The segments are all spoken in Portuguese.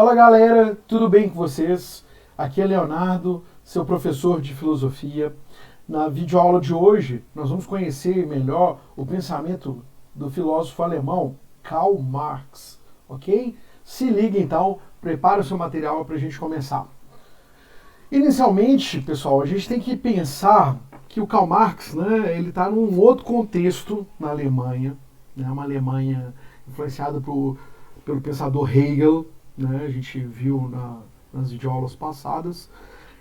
Fala galera, tudo bem com vocês? Aqui é Leonardo, seu professor de filosofia. Na videoaula de hoje, nós vamos conhecer melhor o pensamento do filósofo alemão Karl Marx, ok? Se liga então, prepara o seu material para a gente começar. Inicialmente, pessoal, a gente tem que pensar que o Karl Marx, né, ele está num outro contexto na Alemanha, né, uma Alemanha influenciada pelo pensador Hegel, né, a gente viu nas videoaulas passadas,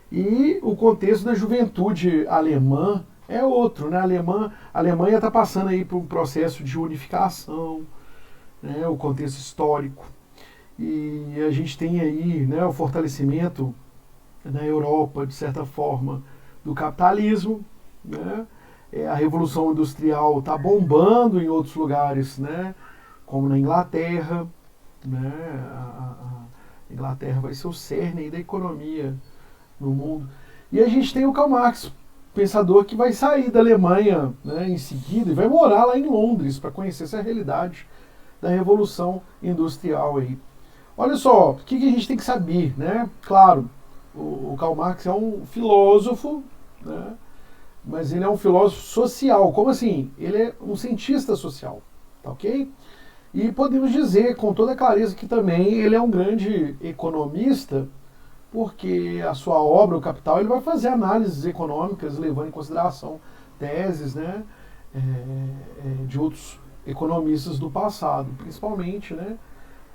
e o contexto da juventude alemã é outro, né? A Alemanha está passando aí por um processo de unificação, né, o contexto histórico, e a gente tem aí, né, o fortalecimento na Europa, de certa forma, do capitalismo, né? A Revolução Industrial está bombando em outros lugares, né? Como na Inglaterra, né? A Inglaterra vai ser o cerne aí da economia no mundo. E a gente tem o Karl Marx, pensador que vai sair da Alemanha, né, em seguida e vai morar lá em Londres para conhecer essa realidade da Revolução Industrial aí. Olha só, o que a gente tem que saber, né? Claro, o Karl Marx é um filósofo, né? Mas ele é um filósofo social. Como assim? Ele é um cientista social, tá ok? E podemos dizer com toda clareza que também ele é um grande economista, porque a sua obra, o Capital, ele vai fazer análises econômicas levando em consideração teses, né, de outros economistas do passado, principalmente, né,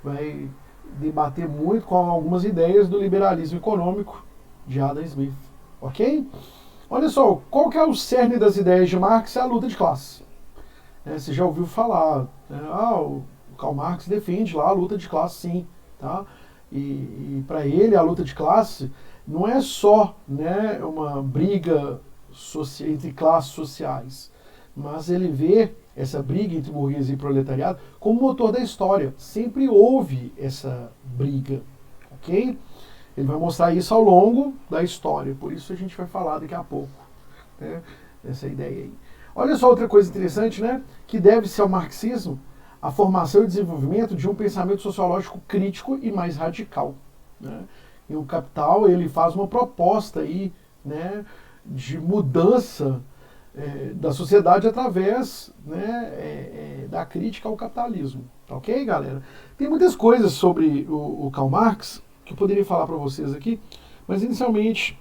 vai debater muito com algumas ideias do liberalismo econômico de Adam Smith, ok? Olha só, qual que é o cerne das ideias de Marx? É a luta de classe. Você já ouviu falar, né? O Karl Marx defende lá a luta de classe, sim, tá? E para ele a luta de classe não é só, né, uma briga entre classes sociais, mas ele vê essa briga entre burguesia e proletariado como motor da história. Sempre houve essa briga, ok? Ele vai mostrar isso ao longo da história, por isso a gente vai falar daqui a pouco, né, dessa ideia aí. Olha só outra coisa interessante, né, que deve-se ao marxismo a formação e desenvolvimento de um pensamento sociológico crítico e mais radical, né? E o Capital, ele faz uma proposta aí, né, de mudança da sociedade através, né, da crítica ao capitalismo, tá ok, galera? Tem muitas coisas sobre o Karl Marx que eu poderia falar para vocês aqui, mas inicialmente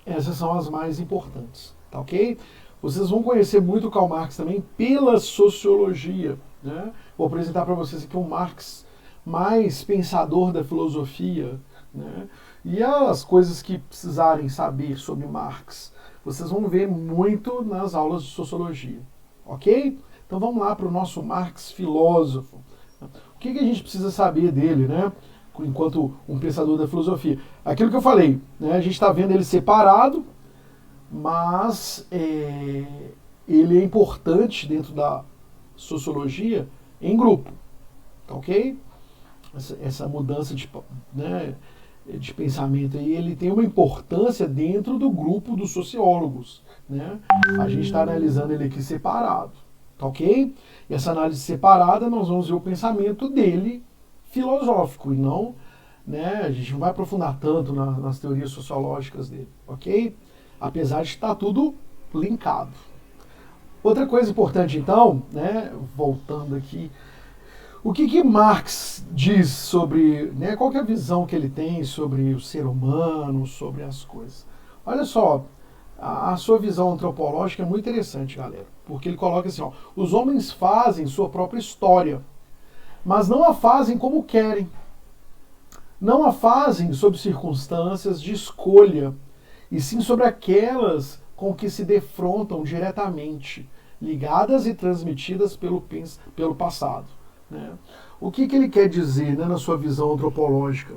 essas são as mais importantes, tá ok? Vocês vão conhecer muito o Karl Marx também pela sociologia, né? Vou apresentar para vocês aqui um Marx mais pensador da filosofia, né? E as coisas que precisarem saber sobre Marx, vocês vão ver muito nas aulas de sociologia, ok? Então vamos lá para o nosso Marx filósofo. O que a gente precisa saber dele, né? Enquanto um pensador da filosofia? Aquilo que eu falei, né? A gente está vendo ele separado, mas ele é importante dentro da sociologia em grupo, tá ok? Essa mudança né, de pensamento aí, ele tem uma importância dentro do grupo dos sociólogos, né? A gente está analisando ele aqui separado, tá ok? E essa análise separada nós vamos ver o pensamento dele filosófico e não, né, a gente não vai aprofundar tanto nas teorias sociológicas dele, ok? Apesar de estar tudo linkado. Outra coisa importante, então, né, voltando aqui, o que Marx diz sobre, né, qual que é a visão que ele tem sobre o ser humano, sobre as coisas? Olha só, a sua visão antropológica é muito interessante, galera, porque ele coloca assim, ó, os homens fazem sua própria história, mas não a fazem como querem. Não a fazem sob circunstâncias de escolha, e sim sobre aquelas com que se defrontam diretamente, ligadas e transmitidas pelo passado, né? O que ele quer dizer, né, na sua visão antropológica?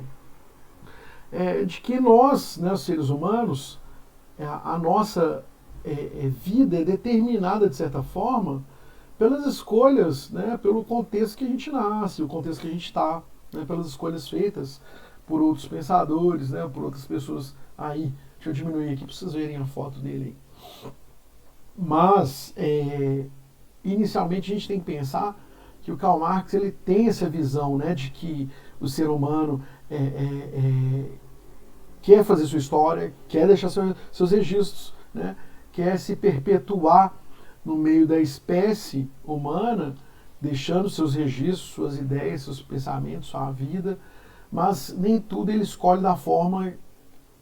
De que nós, né, os seres humanos, a nossa vida é determinada, de certa forma, pelas escolhas, né, pelo contexto que a gente nasce, o contexto que a gente está, né, pelas escolhas feitas por outros pensadores, né, por outras pessoas aí. Deixa eu diminuir aqui para vocês verem a foto dele aí. Mas, inicialmente, a gente tem que pensar que o Karl Marx ele tem essa visão, né, de que o ser humano quer fazer sua história, quer deixar seus registros, né? Quer se perpetuar no meio da espécie humana, deixando seus registros, suas ideias, seus pensamentos, sua vida, mas nem tudo ele escolhe da forma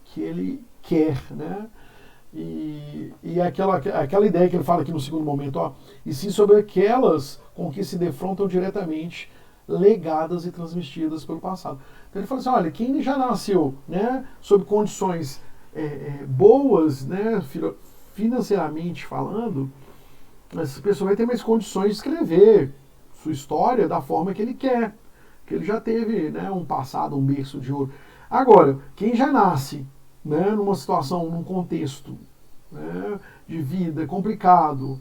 que ele quer, né? E aquela ideia que ele fala aqui no segundo momento, ó, e sim sobre aquelas com que se defrontam diretamente, legadas e transmitidas pelo passado. Então ele fala assim, olha, quem já nasceu, né, sob condições boas, né, financeiramente falando, essa pessoa vai ter mais condições de escrever sua história da forma que ele quer, que ele já teve, né, um passado, um berço de ouro. Agora, quem já nasce, né, numa situação, num contexto, né, de vida complicado,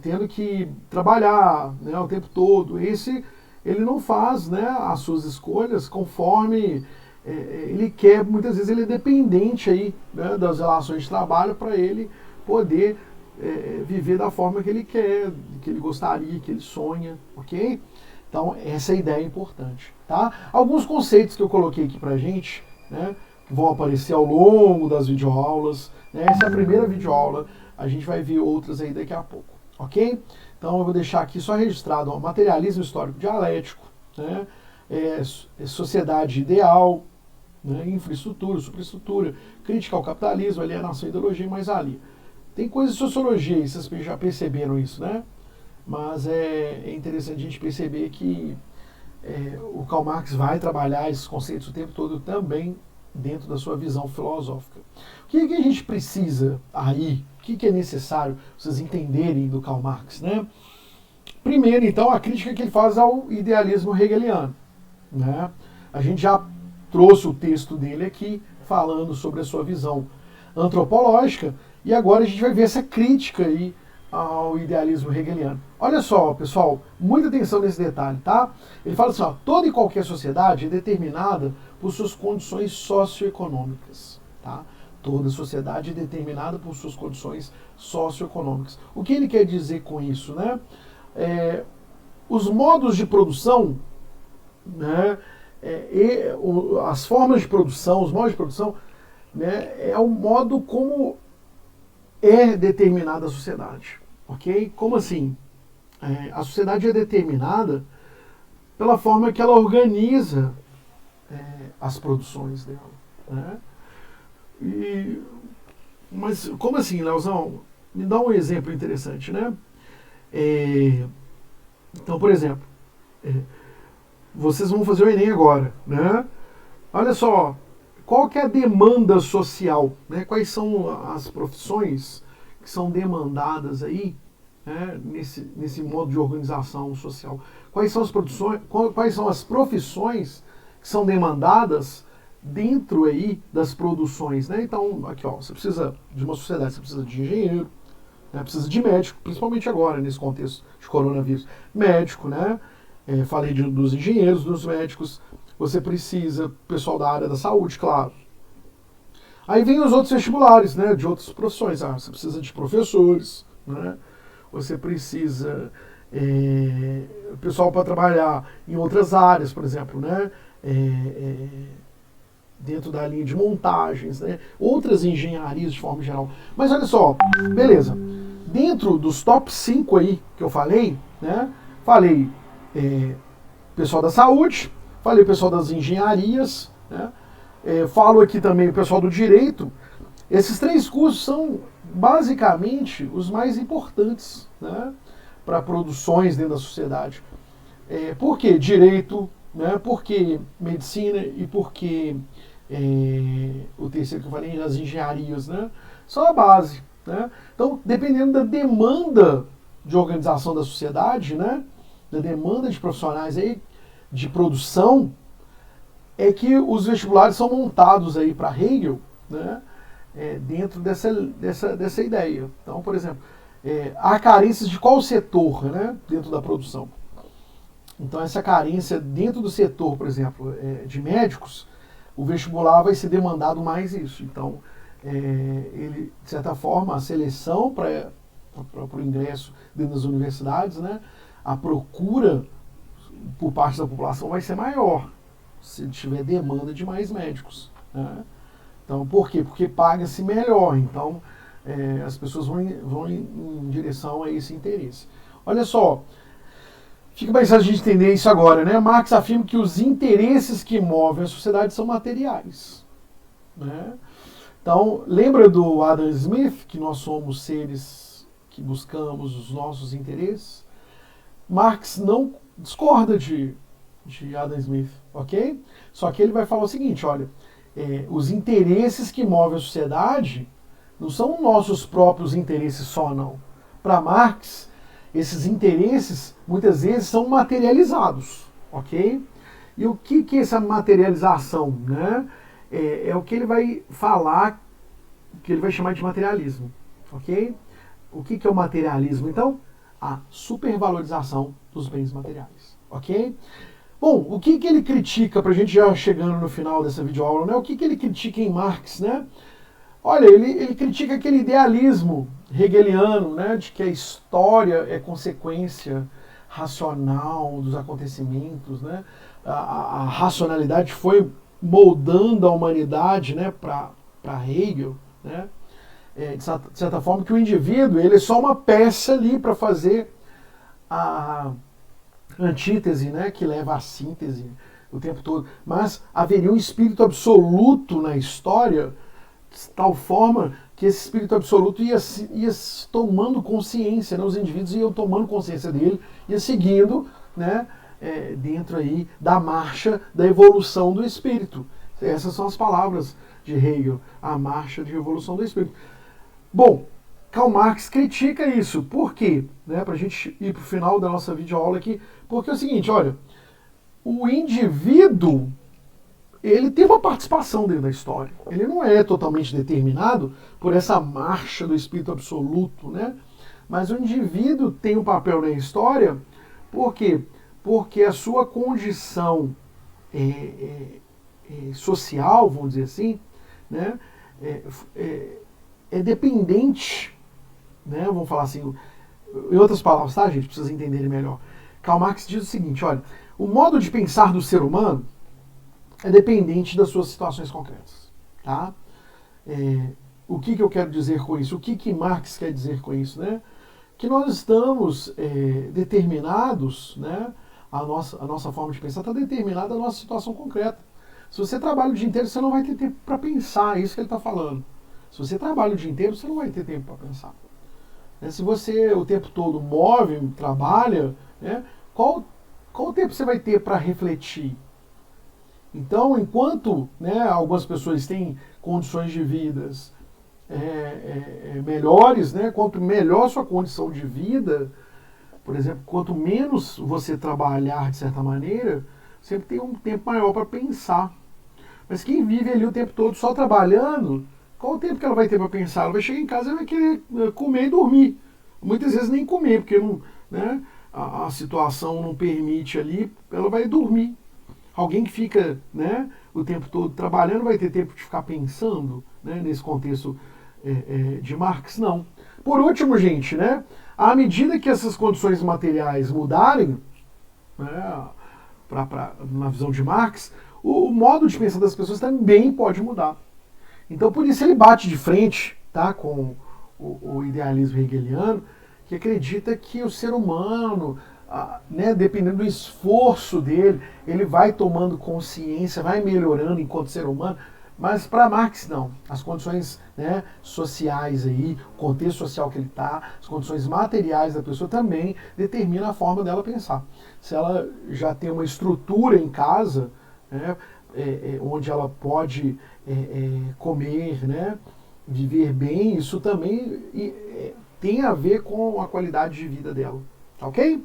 tendo que trabalhar, né, o tempo todo, ele não faz, né, as suas escolhas conforme ele quer. Muitas vezes ele é dependente aí, né, das relações de trabalho para ele poder viver da forma que ele quer, que ele gostaria, que ele sonha, ok? Então essa é a ideia importante, tá? Alguns conceitos que eu coloquei aqui pra gente, né, que vão aparecer ao longo das videoaulas, né? Essa é a primeira videoaula, a gente vai ver outras aí daqui a pouco, ok? Então eu vou deixar aqui só registrado, ó, materialismo histórico dialético, né? Sociedade ideal, né? Infraestrutura, superestrutura, crítica ao capitalismo, alienação, ideologia e mais ali. Tem coisas de sociologia, vocês já perceberam isso, né? Mas é interessante a gente perceber que o Karl Marx vai trabalhar esses conceitos o tempo todo também dentro da sua visão filosófica. O que a gente precisa aí, o que é necessário vocês entenderem do Karl Marx, né? Primeiro, então, a crítica que ele faz ao idealismo hegeliano, né? A gente já trouxe o texto dele aqui, falando sobre a sua visão antropológica, e agora a gente vai ver essa crítica aí ao idealismo hegeliano. Olha só, pessoal, muita atenção nesse detalhe, tá? Ele fala assim, ó, toda e qualquer sociedade é determinada por suas condições socioeconômicas, tá? Toda sociedade é determinada por suas condições socioeconômicas. O que ele quer dizer com isso, né? Os modos de produção, né, as formas de produção, os modos de produção, né, é o modo como é determinada a sociedade, ok? Como assim? A sociedade é determinada pela forma que ela organiza as produções dela, né? Mas como assim, Leozão? Me dá um exemplo interessante, né? Então, por exemplo, vocês vão fazer o Enem agora, né? Olha só, qual que é a demanda social, né? Quais são as profissões que são demandadas aí, né, nesse modo de organização social? Quais são as profissões que são demandadas dentro aí das produções, né? Então, aqui, ó, você precisa de uma sociedade, você precisa de engenheiro, né, precisa de médico, principalmente agora, nesse contexto de coronavírus. Médico, né? Falei dos engenheiros, dos médicos. Você precisa, pessoal da área da saúde, claro. Aí vem os outros vestibulares, né, de outras profissões. Você precisa de professores, né? Você precisa pessoal para trabalhar em outras áreas, por exemplo, né? Dentro da linha de montagens, né? Outras engenharias de forma geral. Mas olha só, beleza. Dentro dos top 5 aí que eu falei, né? Falei pessoal da saúde, falei o pessoal das engenharias, né? Falo aqui também o pessoal do direito. Esses 3 cursos são basicamente os mais importantes, né, para produções dentro da sociedade. Por que direito, né? Por que medicina e por que o terceiro que eu falei, as engenharias, né? São a base, né? Então, dependendo da demanda de organização da sociedade, né, da demanda de profissionais aí de produção, é que os vestibulares são montados aí para Hegel, né, dentro dessa ideia. Então, por exemplo, há carências de qual setor, né, dentro da produção? Então, essa carência dentro do setor, por exemplo, de médicos, o vestibular vai ser demandado mais isso. Então, ele, de certa forma, a seleção para o ingresso dentro das universidades, né, a procura por parte da população vai ser maior, se tiver demanda de mais médicos, né? Então, por quê? Porque paga-se melhor. Então, as pessoas vão em direção a esse interesse. Olha só, fica mais fácil de entender isso agora, né? Marx afirma que os interesses que movem a sociedade são materiais, né? Então, lembra do Adam Smith, que nós somos seres que buscamos os nossos interesses? Marx não discorda de Adam Smith, ok? Só que ele vai falar o seguinte, olha, os interesses que movem a sociedade não são nossos próprios interesses só, não. Para Marx, esses interesses muitas vezes são materializados, ok? E o que é essa materialização, né? É o que ele vai falar, que ele vai chamar de materialismo, ok? O que é o materialismo, então? A supervalorização dos bens materiais, ok? Bom, o que ele critica, para a gente já chegando no final dessa videoaula, né? O que ele critica em Marx, né? Olha, ele critica aquele idealismo hegeliano, né? De que a história é consequência racional dos acontecimentos, né? A racionalidade foi moldando a humanidade, né? Para Hegel, né? De certa forma, que o indivíduo ele é só uma peça ali para fazer a antítese, né, que leva à síntese o tempo todo. Mas haveria um espírito absoluto na história, de tal forma que esse espírito absoluto ia tomando consciência, né, os indivíduos iam tomando consciência dele, ia seguindo, né, dentro aí da marcha da evolução do espírito. Essas são as palavras de Hegel, a marcha de evolução do espírito. Bom, Karl Marx critica isso. Por quê? Né, para a gente ir para o final da nossa videoaula aqui. Porque é o seguinte, olha, o indivíduo, ele tem uma participação dentro da história. Ele não é totalmente determinado por essa marcha do espírito absoluto, né? Mas o indivíduo tem um papel na história, por quê? Porque a sua condição social, vamos dizer assim, né, é dependente, né, vamos falar assim, em outras palavras, tá, gente? Precisa entender melhor. Karl Marx diz o seguinte, olha, o modo de pensar do ser humano é dependente das suas situações concretas, tá? O que eu quero dizer com isso? O que Marx quer dizer com isso, né? Que nós estamos determinados, né? A nossa forma de pensar está determinada da nossa situação concreta. Se você trabalha o dia inteiro, você não vai ter tempo para pensar, é isso que ele está falando. Se você trabalha o dia inteiro, você não vai ter tempo para pensar. Se você o tempo todo move, trabalha, né, qual o tempo você vai ter para refletir? Então, enquanto, né, algumas pessoas têm condições de vidas melhores, né, quanto melhor sua condição de vida, por exemplo, quanto menos você trabalhar de certa maneira, você tem um tempo maior para pensar. Mas quem vive ali o tempo todo só trabalhando, qual o tempo que ela vai ter para pensar? Ela vai chegar em casa e vai querer comer e dormir. Muitas vezes nem comer, porque não, né, a situação não permite ali, ela vai dormir. Alguém que fica, né, o tempo todo trabalhando vai ter tempo de ficar pensando, né, nesse contexto de Marx? Não. Por último, gente, né, à medida que essas condições materiais mudarem, né, na visão de Marx, o modo de pensar das pessoas também pode mudar. Então, por isso ele bate de frente, tá, com o idealismo hegeliano, que acredita que o ser humano, né, dependendo do esforço dele, ele vai tomando consciência, vai melhorando enquanto ser humano. Mas para Marx não. As condições, né, sociais aí, o contexto social que ele está, as condições materiais da pessoa também determinam a forma dela pensar. Se ela já tem uma estrutura em casa, né, onde ela pode comer, né, viver bem, isso também tem a ver com a qualidade de vida dela. Ok?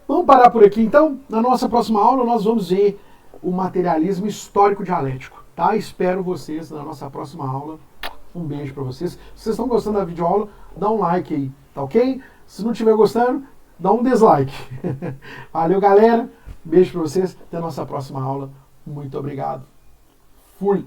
Vamos parar por aqui então. Na nossa próxima aula nós vamos ver o materialismo histórico dialético. Tá? Espero vocês na nossa próxima aula. Um beijo para vocês. Se vocês estão gostando da videoaula, dá um like aí, tá ok? Se não estiver gostando, dá um dislike. Valeu, galera. Beijo para vocês. Até a nossa próxima aula. Muito obrigado. Fui.